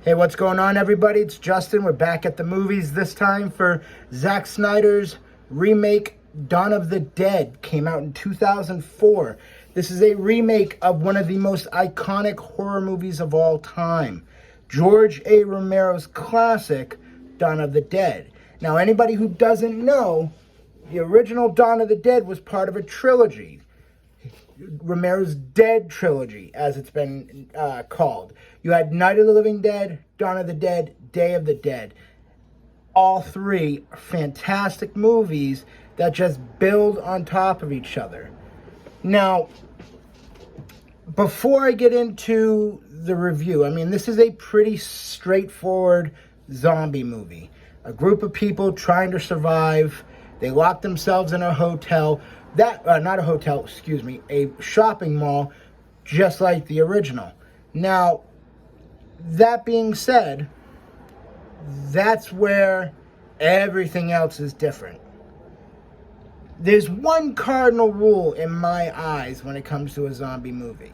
Hey, what's going on, everybody? It's Justin. We're back at the movies, this time for Zack Snyder's remake, Dawn of the Dead. Came out in 2004. This is a remake of one of the most iconic horror movies of all time, George A. Romero's classic, Dawn of the Dead. Now, anybody who doesn't know, the original Dawn of the Dead was part of a trilogy, Romero's Dead trilogy, as it's been called. You had Night of the Living Dead, Dawn of the Dead, Day of the Dead. All three fantastic movies that just build on top of each other. Now, before I get into the review, this is a pretty straightforward zombie movie. A group of people trying to survive. They lock themselves in a hotel. A shopping mall, just like the original. Now, that being said, that's where everything else is different. There's one cardinal rule in my eyes when it comes to a zombie movie.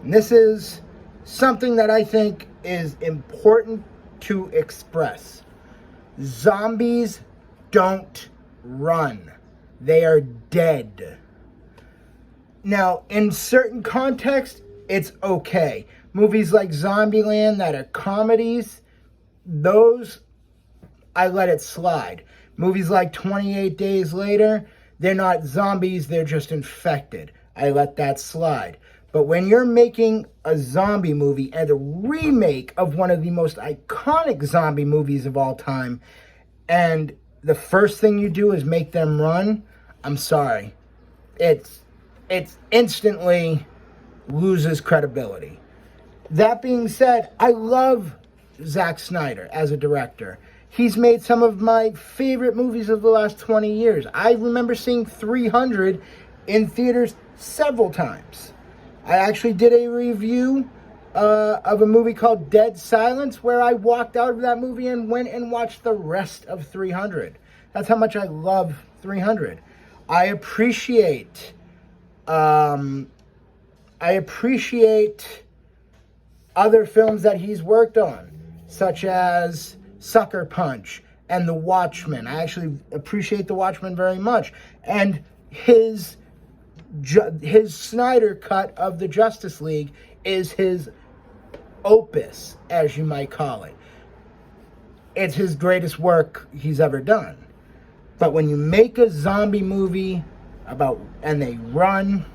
And this is something that I think is important to express. Zombies don't run. They are dead. Now, in certain contexts, it's okay. Movies like Zombieland that are comedies, those, I let it slide. Movies like 28 Days Later, they're not zombies, they're just infected. I let that slide. But when you're making a zombie movie and a remake of one of the most iconic zombie movies of all time, and the first thing you do is make them run, I'm sorry. It's instantly loses credibility. That being said, I love Zack Snyder as a director. He's made some of my favorite movies of the last 20 years. I remember seeing 300 in theaters several times. I actually did a review of a movie called Dead Silence, where I walked out of that movie and went and watched the rest of 300. That's how much I love 300. I appreciate other films that he's worked on, such as Sucker Punch and The Watchmen. I actually appreciate The Watchmen very much. And his Snyder cut of the Justice League is his opus, as you might call it. It's his greatest work he's ever done. But when you make a zombie movie and they run,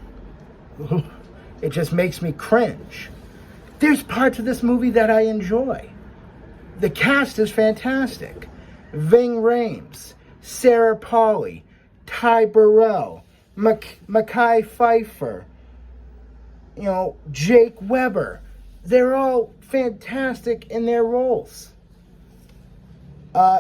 it just makes me cringe. There's parts of this movie that I enjoy. The cast is fantastic. Ving Rhames, Sarah Polley, Ty Burrell, Mekhi Phifer, Jake Weber. They're all fantastic in their roles.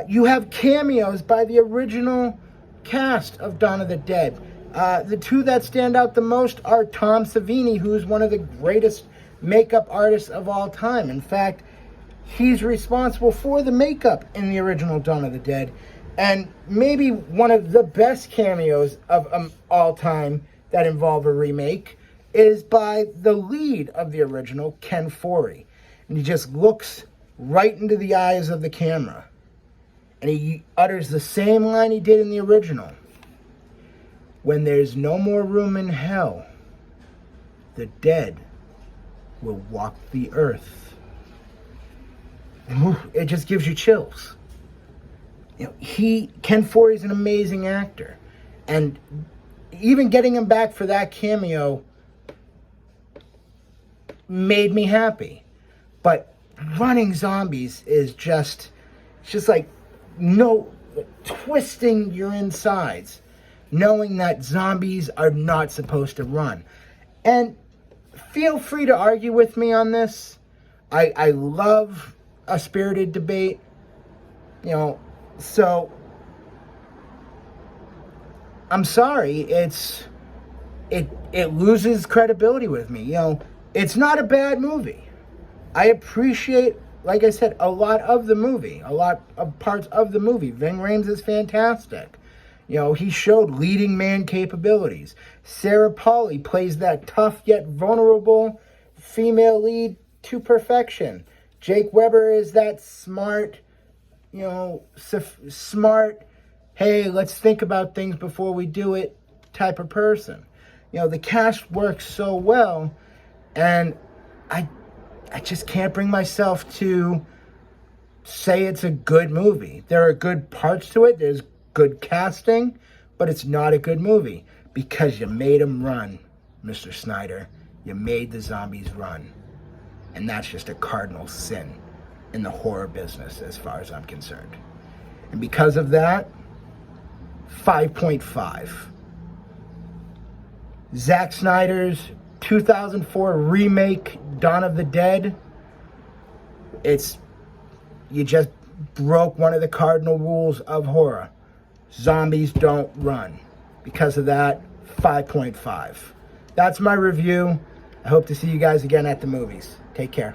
You have cameos by the original cast of Dawn of the Dead. The two that stand out the most are Tom Savini, who's one of the greatest makeup artists of all time. In fact, he's responsible for the makeup in the original Dawn of the Dead. And maybe one of the best cameos of all time that involve a remake is by the lead of the original, Ken Foree. And he just looks right into the eyes of the camera. And he utters the same line he did in the original. When there's no more room in hell, the dead will walk the earth. It just gives you chills. Ken Foree is an amazing actor. And even getting him back for that cameo made me happy. But running zombies is just like twisting your insides, knowing that zombies are not supposed to run. And feel free to argue with me on this. I love a spirited debate, so I'm sorry, it loses credibility with me. It's not a bad movie. I appreciate, like I said, a lot of parts of the movie. Ving Rhames is fantastic. He showed leading man capabilities. Sarah Polley plays that tough yet vulnerable female lead to perfection. Jake Weber is that smart, smart, hey, let's think about things before we do it type of person. The cast works so well, and I just can't bring myself to say it's a good movie. There are good parts to it. There's good casting, but it's not a good movie because you made them run, Mr. Snyder. You made the zombies run. And that's just a cardinal sin in the horror business as far as I'm concerned. And because of that, 5.5. Zack Snyder's 2004 remake, Dawn of the Dead, you just broke one of the cardinal rules of horror. Zombies don't run. Because of that, 5.5. That's my review. I hope to see you guys again at the movies. Take care.